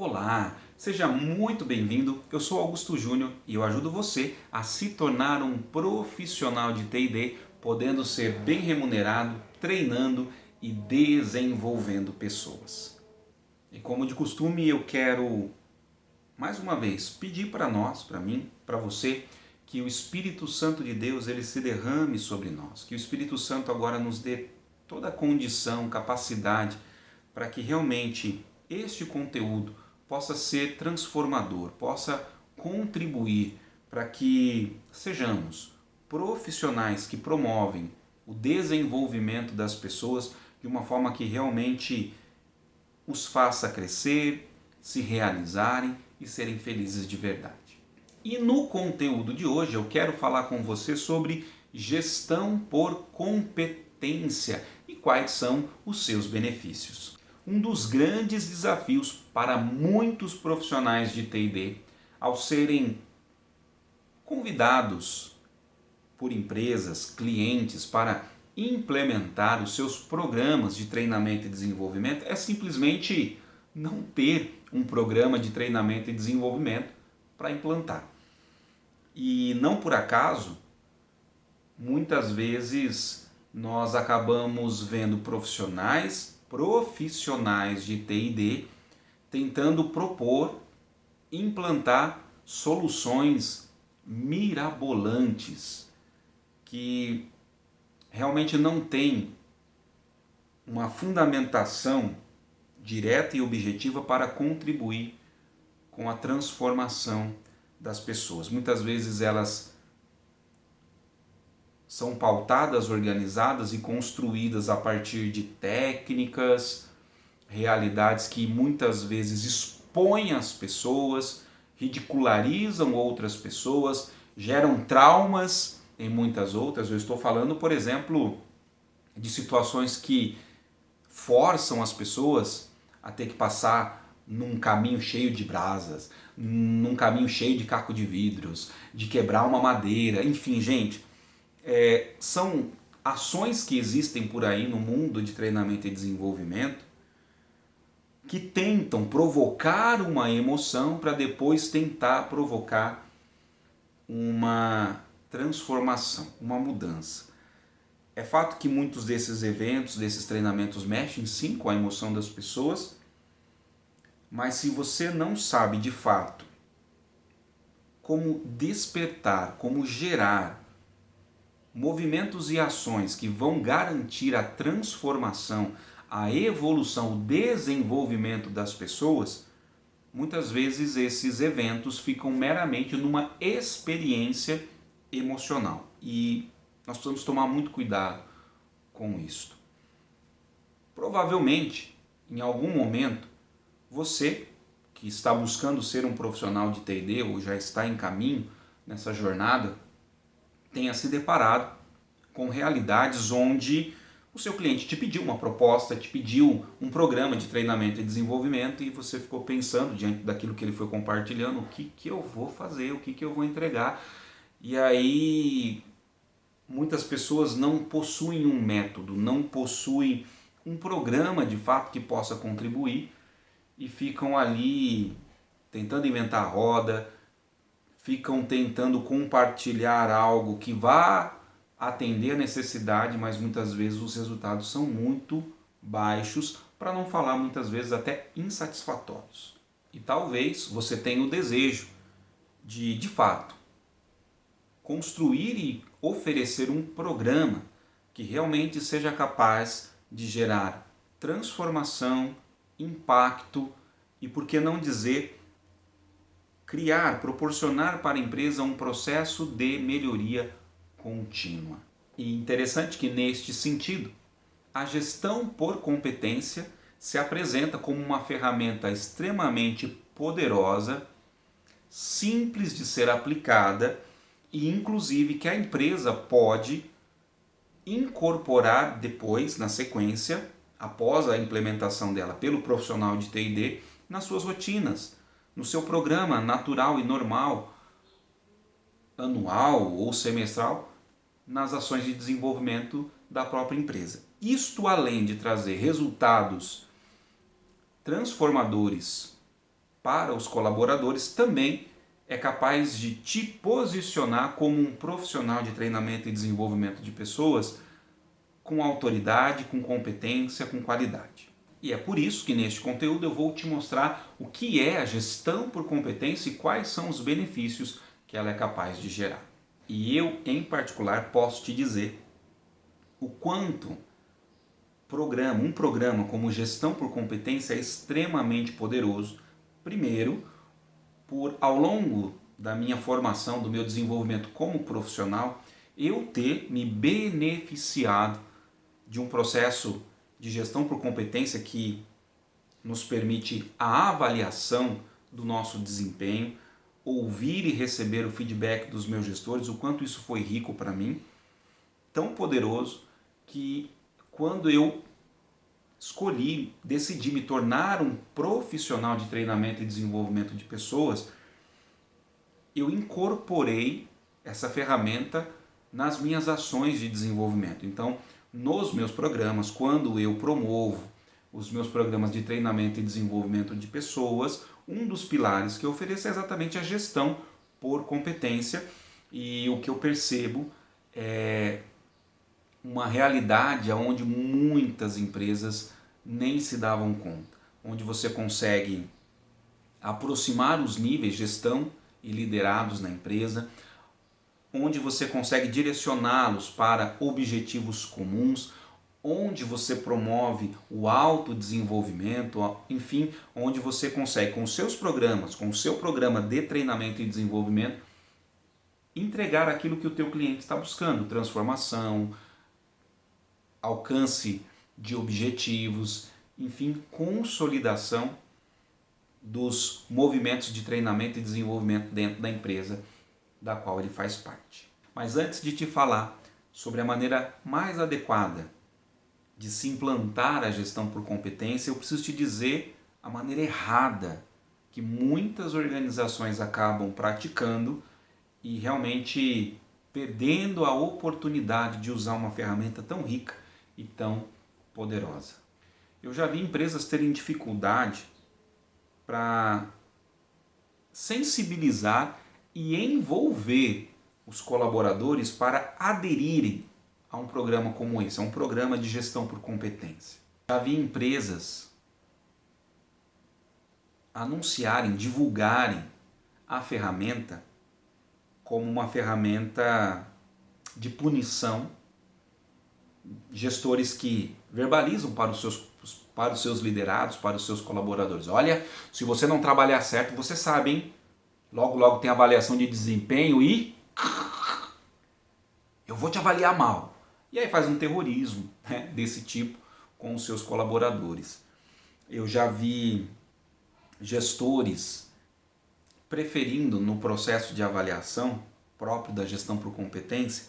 Olá, seja muito bem-vindo. Eu sou Augusto Júnior e eu ajudo você a se tornar um profissional de TI&D, podendo ser bem remunerado, treinando e desenvolvendo pessoas. E como de costume, eu quero mais uma vez pedir para nós, para mim, para você, que o Espírito Santo de Deus ele se derrame sobre nós, que o Espírito Santo agora nos dê toda a condição, capacidade para que realmente este conteúdo possa ser transformador, possa contribuir para que sejamos profissionais que promovem o desenvolvimento das pessoas de uma forma que realmente os faça crescer, se realizarem e serem felizes de verdade. E no conteúdo de hoje eu quero falar com você sobre gestão por competência e quais são os seus benefícios. Um dos grandes desafios para muitos profissionais de TI&D ao serem convidados por empresas, clientes para implementar os seus programas de treinamento e desenvolvimento é simplesmente não ter um programa de treinamento e desenvolvimento para implantar. E não por acaso, muitas vezes nós acabamos vendo profissionais de TI&D tentando propor, implantar soluções mirabolantes que realmente não têm uma fundamentação direta e objetiva para contribuir com a transformação das pessoas. Muitas vezes elas são pautadas, organizadas e construídas a partir de técnicas, realidades que muitas vezes expõem as pessoas, ridicularizam outras pessoas, geram traumas em muitas outras. Eu estou falando, por exemplo, de situações que forçam as pessoas a ter que passar num caminho cheio de brasas, num caminho cheio de caco de vidros, de quebrar uma madeira, enfim, gente, são ações que existem por aí no mundo de treinamento e desenvolvimento que tentam provocar uma emoção para depois tentar provocar uma transformação, uma mudança. É fato que muitos desses eventos, desses treinamentos mexem sim com a emoção das pessoas, mas se você não sabe de fato como despertar, como gerar movimentos e ações que vão garantir a transformação, a evolução, o desenvolvimento das pessoas, muitas vezes esses eventos ficam meramente numa experiência emocional. E nós precisamos tomar muito cuidado com isto. Provavelmente, em algum momento, você que está buscando ser um profissional de TI&D ou já está em caminho nessa jornada, tenha se deparado com realidades onde o seu cliente te pediu uma proposta, te pediu um programa de treinamento e desenvolvimento e você ficou pensando diante daquilo que ele foi compartilhando, o que eu vou fazer, o que eu vou entregar. E aí muitas pessoas não possuem um método, não possuem um programa de fato que possa contribuir e ficam ali tentando inventar a roda, ficam tentando compartilhar algo que vá atender a necessidade, mas muitas vezes os resultados são muito baixos, para não falar muitas vezes até insatisfatórios. E talvez você tenha o desejo de fato, construir e oferecer um programa que realmente seja capaz de gerar transformação, impacto e, por que não dizer, criar, proporcionar para a empresa um processo de melhoria contínua. E interessante que neste sentido, a gestão por competência se apresenta como uma ferramenta extremamente poderosa, simples de ser aplicada e inclusive que a empresa pode incorporar depois, na sequência, após a implementação dela pelo profissional de TI&D, nas suas rotinas, no seu programa natural e normal, anual ou semestral, nas ações de desenvolvimento da própria empresa. Isto além de trazer resultados transformadores para os colaboradores, também é capaz de te posicionar como um profissional de treinamento e desenvolvimento de pessoas com autoridade, com competência, com qualidade. E é por isso que neste conteúdo eu vou te mostrar o que é a gestão por competência e quais são os benefícios que ela é capaz de gerar. E eu, em particular, posso te dizer o quanto um programa como gestão por competência é extremamente poderoso. Primeiro, por ao longo da minha formação, do meu desenvolvimento como profissional, eu ter me beneficiado de um processo de gestão por competência que nos permite a avaliação do nosso desempenho, ouvir e receber o feedback dos meus gestores, o quanto isso foi rico para mim, tão poderoso que quando eu decidi me tornar um profissional de treinamento e desenvolvimento de pessoas, eu incorporei essa ferramenta nas minhas ações de desenvolvimento. Então, nos meus programas, quando eu promovo os meus programas de treinamento e desenvolvimento de pessoas, um dos pilares que eu ofereço é exatamente a gestão por competência, e o que eu percebo é uma realidade onde muitas empresas nem se davam conta, onde você consegue aproximar os níveis gestão e liderados na empresa, onde você consegue direcioná-los para objetivos comuns, onde você promove o autodesenvolvimento, enfim, onde você consegue com os seus programas, com o seu programa de treinamento e desenvolvimento, entregar aquilo que o teu cliente está buscando, transformação, alcance de objetivos, enfim, consolidação dos movimentos de treinamento e desenvolvimento dentro da empresa da qual ele faz parte. Mas antes de te falar sobre a maneira mais adequada de se implantar a gestão por competência, eu preciso te dizer a maneira errada que muitas organizações acabam praticando e realmente perdendo a oportunidade de usar uma ferramenta tão rica e tão poderosa. Eu já vi empresas terem dificuldade para sensibilizar e envolver os colaboradores para aderirem a um programa como esse, a um programa de gestão por competência. Já vi empresas anunciarem, divulgarem a ferramenta como uma ferramenta de punição, gestores que verbalizam para os seus liderados, para os seus colaboradores. Olha, se você não trabalhar certo, você sabe, hein? Logo, logo tem avaliação de desempenho e eu vou te avaliar mal. E aí faz um terrorismo, né, desse tipo com os seus colaboradores. Eu já vi gestores preferindo no processo de avaliação próprio da gestão por competência,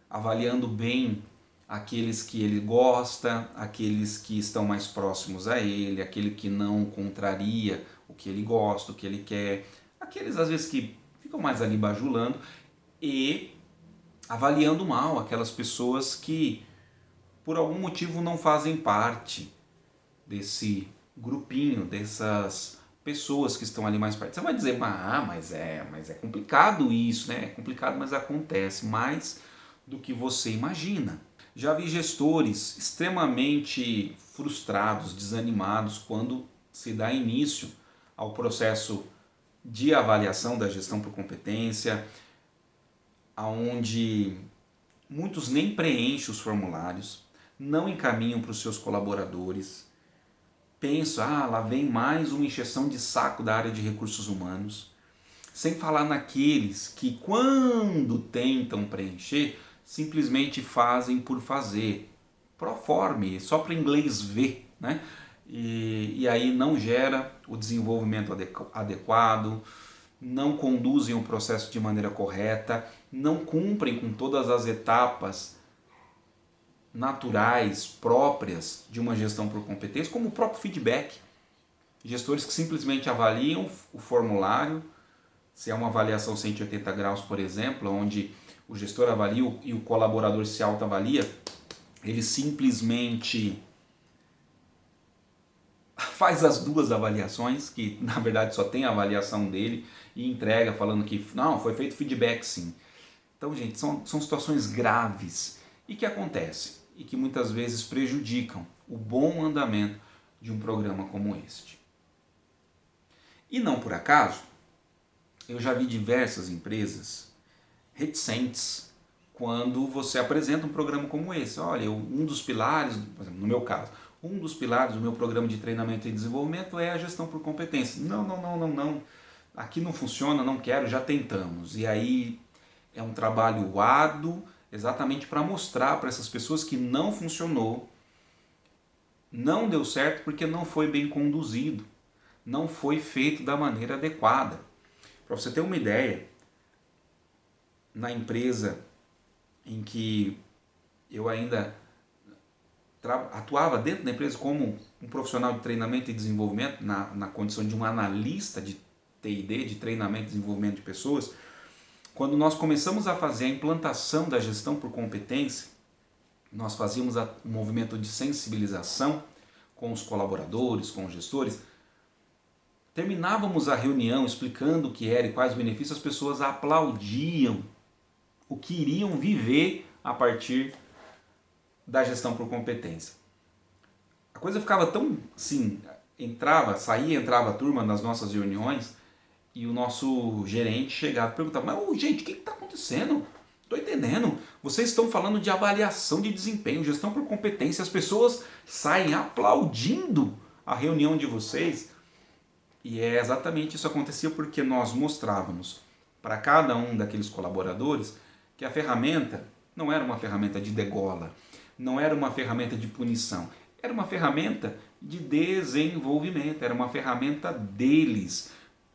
avaliando bem aqueles que ele gosta, aqueles que estão mais próximos a ele, aquele que não contraria o que ele gosta, o que ele quer, aqueles às vezes que ficam mais ali bajulando, e avaliando mal aquelas pessoas que por algum motivo não fazem parte desse grupinho, dessas pessoas que estão ali mais perto. Você vai dizer, mas é complicado isso, né? É complicado, mas acontece mais do que você imagina. Já vi gestores extremamente frustrados, desanimados quando se dá início ao processo de avaliação da gestão por competência, onde muitos nem preenchem os formulários, não encaminham para os seus colaboradores, pensam, lá vem mais uma encheção de saco da área de recursos humanos, sem falar naqueles que quando tentam preencher, simplesmente fazem por fazer, pro forma, só para inglês ver, né? E aí não gera o desenvolvimento adequado, não conduzem o processo de maneira correta, não cumprem com todas as etapas naturais, próprias de uma gestão por competência, como o próprio feedback. Gestores que simplesmente avaliam o formulário, se é uma avaliação 180 graus, por exemplo, onde o gestor avalia e o colaborador se autoavalia, ele simplesmente faz as duas avaliações, que na verdade só tem a avaliação dele, e entrega falando que não, foi feito feedback sim. Então, gente, são situações graves e que acontecem e que muitas vezes prejudicam o bom andamento de um programa como este. E não por acaso, eu já vi diversas empresas reticentes quando você apresenta um programa como esse. Olha, um dos pilares, por exemplo, no meu caso, um dos pilares do meu programa de treinamento e desenvolvimento é a gestão por competência. Não. Aqui não funciona, não quero, já tentamos. E aí é um trabalho árduo, exatamente para mostrar para essas pessoas que não funcionou, não deu certo porque não foi bem conduzido, não foi feito da maneira adequada. Para você ter uma ideia, na empresa em que eu ainda atuava dentro da empresa como um profissional de treinamento e desenvolvimento, na condição de um analista de T&D, de treinamento e desenvolvimento de pessoas, quando nós começamos a fazer a implantação da gestão por competência, nós fazíamos um movimento de sensibilização com os colaboradores, com os gestores, terminávamos a reunião explicando o que era e quais benefícios, as pessoas aplaudiam o que iriam viver a partir da gestão por competência. A coisa ficava tão assim, entrava a turma nas nossas reuniões e o nosso gerente chegava e perguntava: mas gente, o que está acontecendo? Estou entendendo. Vocês estão falando de avaliação de desempenho, gestão por competência, as pessoas saem aplaudindo a reunião de vocês. E é exatamente isso que acontecia porque nós mostrávamos para cada um daqueles colaboradores que a ferramenta não era uma ferramenta de degola, não era uma ferramenta de punição, era uma ferramenta de desenvolvimento, era uma ferramenta deles,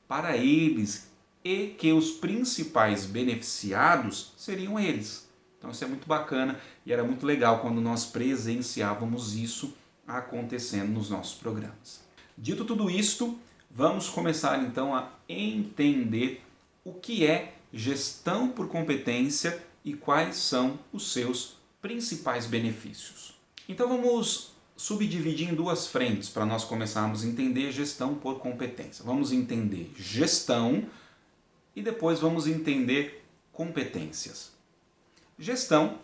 para eles, e que os principais beneficiados seriam eles. Então isso é muito bacana e era muito legal quando nós presenciávamos isso acontecendo nos nossos programas. Dito tudo isto, vamos começar então a entender o que é gestão por competência e quais são os seus principais benefícios. Então vamos subdividir em duas frentes para nós começarmos a entender gestão por competência. Vamos entender gestão e depois vamos entender competências. Gestão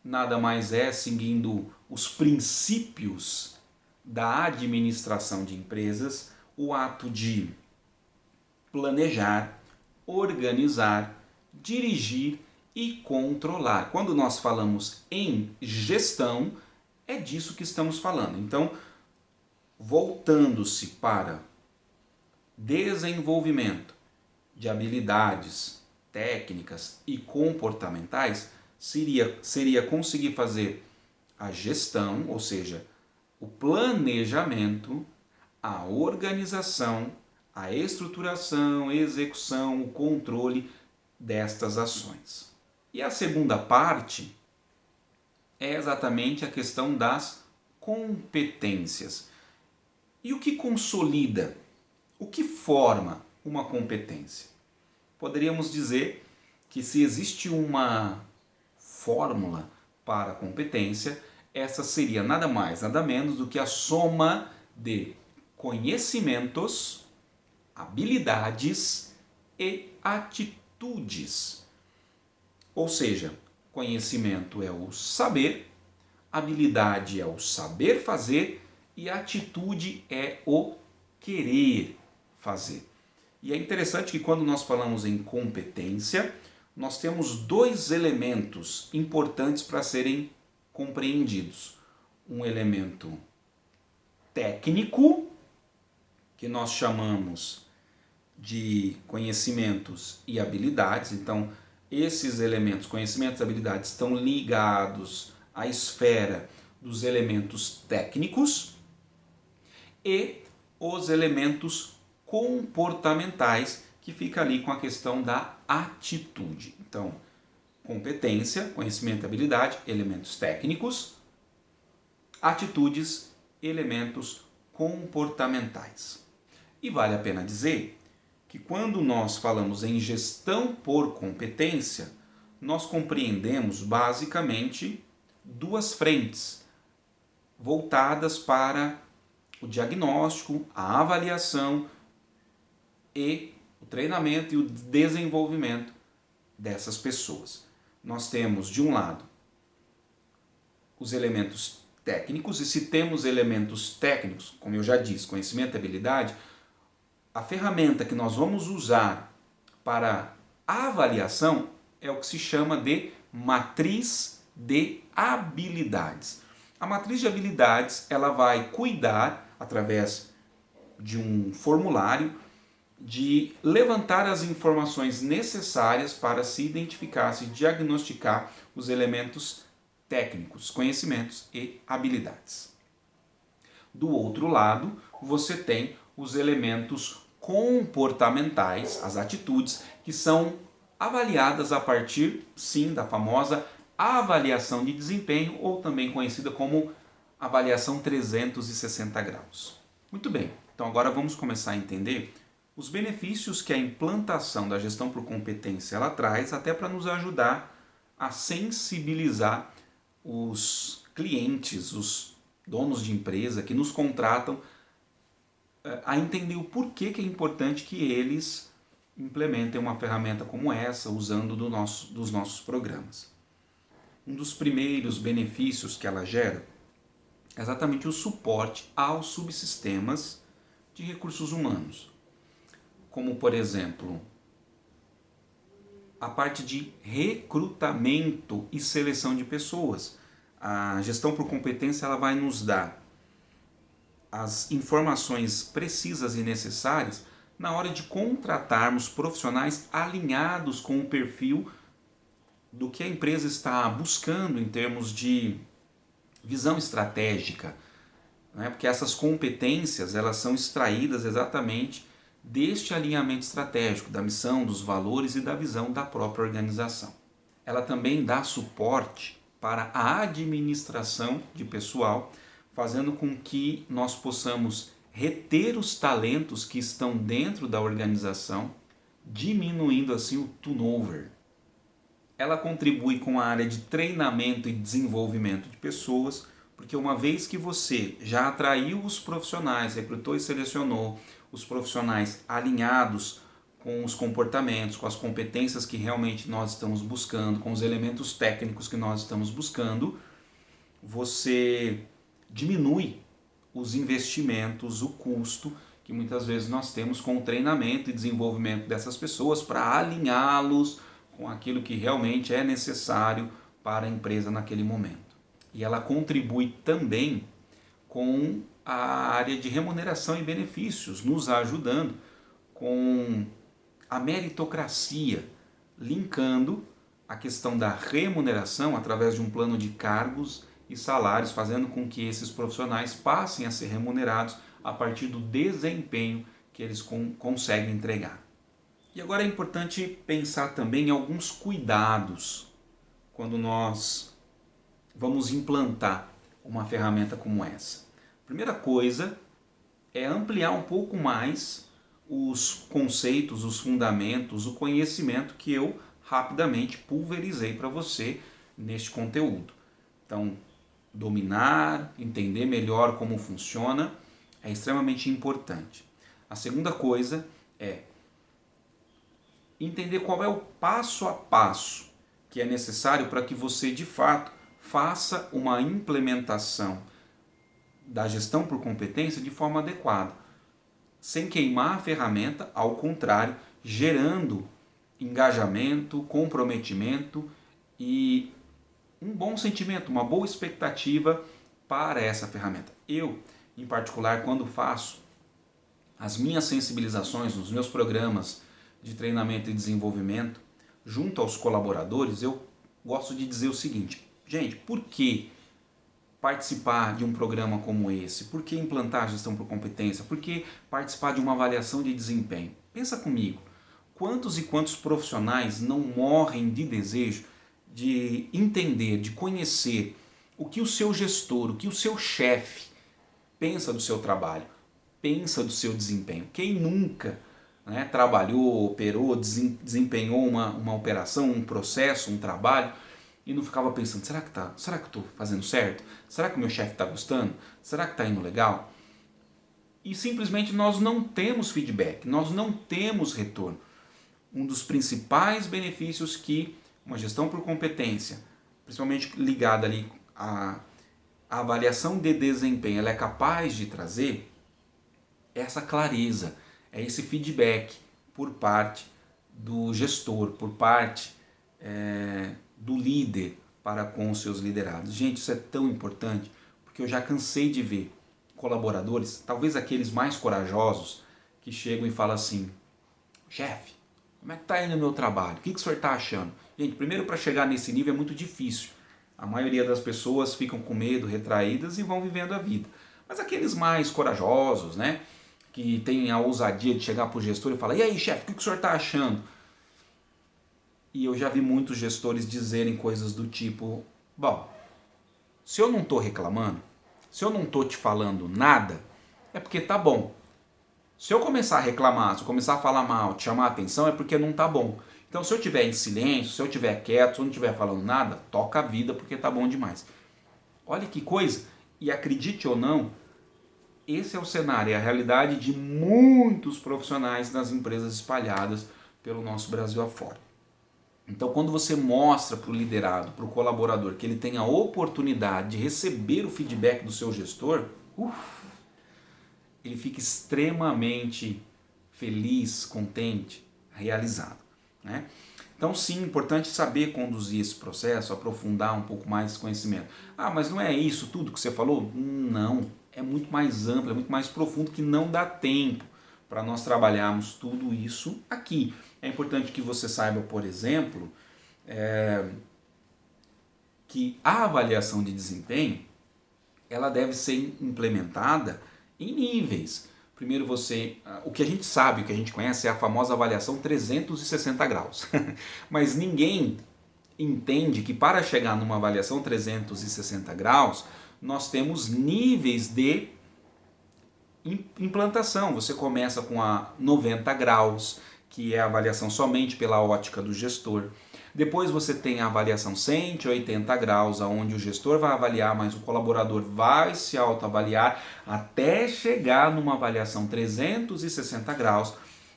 nada mais é, seguindo os princípios da administração de empresas, o ato de planejar, organizar, dirigir e controlar. Quando nós falamos em gestão, é disso que estamos falando. Então, voltando-se para desenvolvimento de habilidades técnicas e comportamentais, seria conseguir fazer a gestão, ou seja, o planejamento, a organização, a estruturação, a execução, o controle destas ações. E a segunda parte é exatamente a questão das competências. E o que consolida? O que forma uma competência? Poderíamos dizer que se existe uma fórmula para a competência, essa seria nada mais, nada menos do que a soma de conhecimentos, habilidades e atitudes. Ou seja, conhecimento é o saber, habilidade é o saber fazer e atitude é o querer fazer. E é interessante que quando nós falamos em competência, nós temos dois elementos importantes para serem compreendidos. Um elemento técnico, que nós chamamos de conhecimentos e habilidades. Então, esses elementos, conhecimentos e habilidades, estão ligados à esfera dos elementos técnicos e os elementos comportamentais, que fica ali com a questão da atitude. Então, competência, conhecimento e habilidade, elementos técnicos, atitudes, elementos comportamentais. E vale a pena dizer que quando nós falamos em gestão por competência, nós compreendemos basicamente duas frentes voltadas para o diagnóstico, a avaliação e o treinamento e o desenvolvimento dessas pessoas. Nós temos, de um lado, os elementos técnicos, e se temos elementos técnicos, como eu já disse, conhecimento e habilidade, a ferramenta que nós vamos usar para a avaliação é o que se chama de matriz de habilidades. A matriz de habilidades, ela vai cuidar, através de um formulário, de levantar as informações necessárias para se identificar, se diagnosticar os elementos técnicos, conhecimentos e habilidades. Do outro lado, você tem os elementos comportamentais, as atitudes, que são avaliadas a partir, sim, da famosa avaliação de desempenho, ou também conhecida como avaliação 360 graus. Muito bem, então agora vamos começar a entender os benefícios que a implantação da gestão por competência ela traz, até para nos ajudar a sensibilizar os clientes, os donos de empresa que nos contratam, a entender o porquê que é importante que eles implementem uma ferramenta como essa, usando dos nossos programas. Um dos primeiros benefícios que ela gera é exatamente o suporte aos subsistemas de recursos humanos, como, por exemplo, a parte de recrutamento e seleção de pessoas. A gestão por competência ela vai nos dar as informações precisas e necessárias na hora de contratarmos profissionais alinhados com o perfil do que a empresa está buscando em termos de visão estratégica, né? Porque essas competências elas são extraídas exatamente deste alinhamento estratégico, da missão, dos valores e da visão da própria organização. Ela também dá suporte para a administração de pessoal, fazendo com que nós possamos reter os talentos que estão dentro da organização, diminuindo assim o turnover. Ela contribui com a área de treinamento e desenvolvimento de pessoas, porque uma vez que você já atraiu os profissionais, recrutou e selecionou os profissionais alinhados com os comportamentos, com as competências que realmente nós estamos buscando, com os elementos técnicos que nós estamos buscando, você diminui os investimentos, o custo que muitas vezes nós temos com o treinamento e desenvolvimento dessas pessoas para alinhá-los com aquilo que realmente é necessário para a empresa naquele momento. E ela contribui também com a área de remuneração e benefícios, nos ajudando com a meritocracia, linkando a questão da remuneração através de um plano de cargos e salários, fazendo com que esses profissionais passem a ser remunerados a partir do desempenho que eles conseguem entregar. E agora é importante pensar também em alguns cuidados quando nós vamos implantar uma ferramenta como essa. A primeira coisa é ampliar um pouco mais os conceitos, os fundamentos, o conhecimento que eu rapidamente pulverizei para você neste conteúdo. Então, dominar, entender melhor como funciona é extremamente importante. A segunda coisa é entender qual é o passo a passo que é necessário para que você de fato faça uma implementação da gestão por competência de forma adequada, sem queimar a ferramenta, ao contrário, gerando engajamento, comprometimento e um bom sentimento, uma boa expectativa para essa ferramenta. Eu, em particular, quando faço as minhas sensibilizações nos meus programas de treinamento e desenvolvimento, junto aos colaboradores, eu gosto de dizer o seguinte: gente, por que participar de um programa como esse? Por que implantar a gestão por competência? Por que participar de uma avaliação de desempenho? Pensa comigo, quantos e quantos profissionais não morrem de desejo de entender, de conhecer o que o seu gestor, o que o seu chefe pensa do seu trabalho, pensa do seu desempenho? Quem nunca, né, trabalhou, operou, desempenhou uma operação, um processo, um trabalho e não ficava pensando, será que eu estou fazendo certo? Será que o meu chefe está gostando? Será que está indo legal? e simplesmente nós não temos feedback, nós não temos retorno. Um dos principais benefícios que uma gestão por competência, principalmente ligada ali à avaliação de desempenho, ela é capaz de trazer essa clareza, é esse feedback por parte do gestor, por parte do líder para com os seus liderados. Gente, isso é tão importante, porque eu já cansei de ver colaboradores, talvez aqueles mais corajosos, que chegam e falam assim: chefe, como é que está indo o meu trabalho? O que o senhor está achando? Gente, primeiro, para chegar nesse nível é muito difícil. A maioria das pessoas ficam com medo, retraídas e vão vivendo a vida. Mas aqueles mais corajosos, né, que têm a ousadia de chegar para o gestor e falar: e aí, chefe, o que o senhor está achando? E eu já vi muitos gestores dizerem coisas do tipo: bom, se eu não estou reclamando, se eu não estou te falando nada, é porque tá bom. Se eu começar a reclamar, se eu começar a falar mal, te chamar a atenção, é porque não tá bom. Então, se eu estiver em silêncio, se eu estiver quieto, se eu não estiver falando nada, toca a vida porque tá bom demais. Olha que coisa, e acredite ou não, esse é o cenário, é a realidade de muitos profissionais nas empresas espalhadas pelo nosso Brasil afora. Então, quando você mostra para o liderado, para o colaborador, que ele tem a oportunidade de receber o feedback do seu gestor, ele fica extremamente feliz, contente, realizado, né? Então, sim, é importante saber conduzir esse processo, aprofundar um pouco mais esse conhecimento. Ah, mas não é isso tudo que você falou? Não, é muito mais amplo, é muito mais profundo, que não dá tempo para nós trabalharmos tudo isso aqui. É importante que você saiba, por exemplo, que a avaliação de desempenho ela deve ser implementada em níveis. Primeiro o que a gente sabe, o que a gente conhece é a famosa avaliação 360 graus. Mas ninguém entende que para chegar numa avaliação 360 graus, nós temos níveis de implantação. Você começa com a 90 graus, que é a avaliação somente pela ótica do gestor. Depois você tem a avaliação 180 graus, onde o gestor vai avaliar, mas o colaborador vai se autoavaliar, até chegar numa avaliação 360 graus,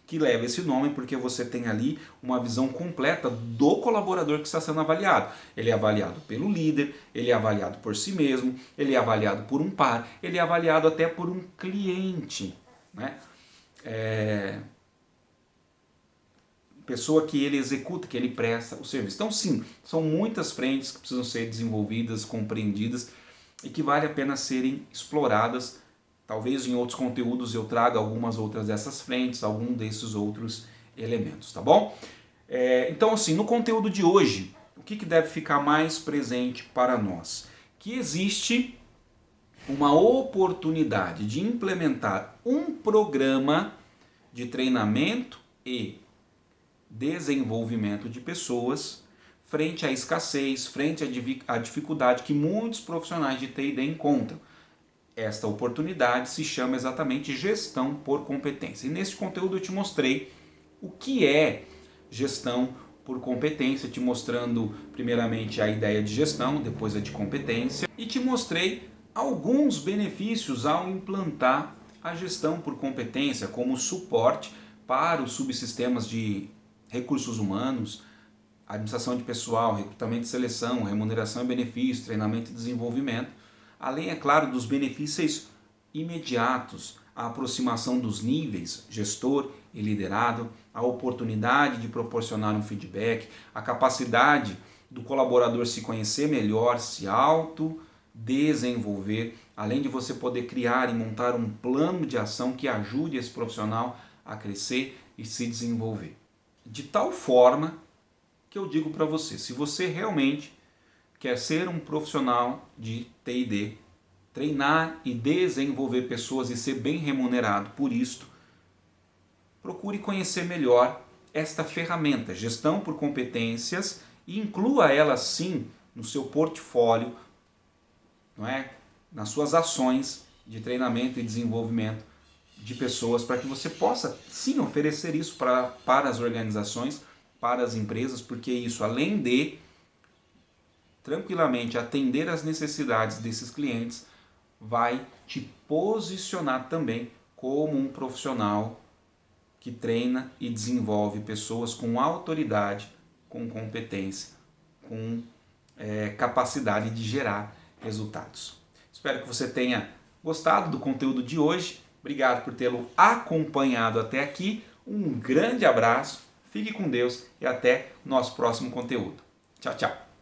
que leva esse nome porque você tem ali uma visão completa do colaborador que está sendo avaliado. Ele é avaliado pelo líder, ele é avaliado por si mesmo, ele é avaliado por um par, ele é avaliado até por um cliente, né? Pessoa que ele executa, que ele presta o serviço. Então, sim, são muitas frentes que precisam ser desenvolvidas, compreendidas e que vale a pena serem exploradas. Talvez em outros conteúdos eu traga algumas outras dessas frentes, algum desses outros elementos, tá bom? Então, assim, no conteúdo de hoje, o que deve ficar mais presente para nós? Que existe uma oportunidade de implementar um programa de treinamento e desenvolvimento de pessoas frente à escassez, frente à dificuldade que muitos profissionais de TI encontram. Esta oportunidade se chama exatamente gestão por competência. E nesse conteúdo eu te mostrei o que é gestão por competência, te mostrando primeiramente a ideia de gestão, depois a de competência, e te mostrei alguns benefícios ao implantar a gestão por competência como suporte para os subsistemas de recursos humanos, administração de pessoal, recrutamento e seleção, remuneração e benefícios, treinamento e desenvolvimento, além, é claro, dos benefícios imediatos, a aproximação dos níveis, gestor e liderado, a oportunidade de proporcionar um feedback, a capacidade do colaborador se conhecer melhor, se autodesenvolver, além de você poder criar e montar um plano de ação que ajude esse profissional a crescer e se desenvolver. De tal forma que eu digo para você, se você realmente quer ser um profissional de T&D, treinar e desenvolver pessoas e ser bem remunerado por isto, procure conhecer melhor esta ferramenta, gestão por competências, e inclua ela sim no seu portfólio, não é? Nas suas ações de treinamento e desenvolvimento de pessoas, para que você possa sim oferecer isso para as organizações, para as empresas, porque isso, além de tranquilamente atender às necessidades desses clientes, vai te posicionar também como um profissional que treina e desenvolve pessoas com autoridade, com competência, com capacidade de gerar resultados. Espero que você tenha gostado do conteúdo de hoje. Obrigado por tê-lo acompanhado até aqui. Um grande abraço, fique com Deus e até o nosso próximo conteúdo. Tchau, tchau.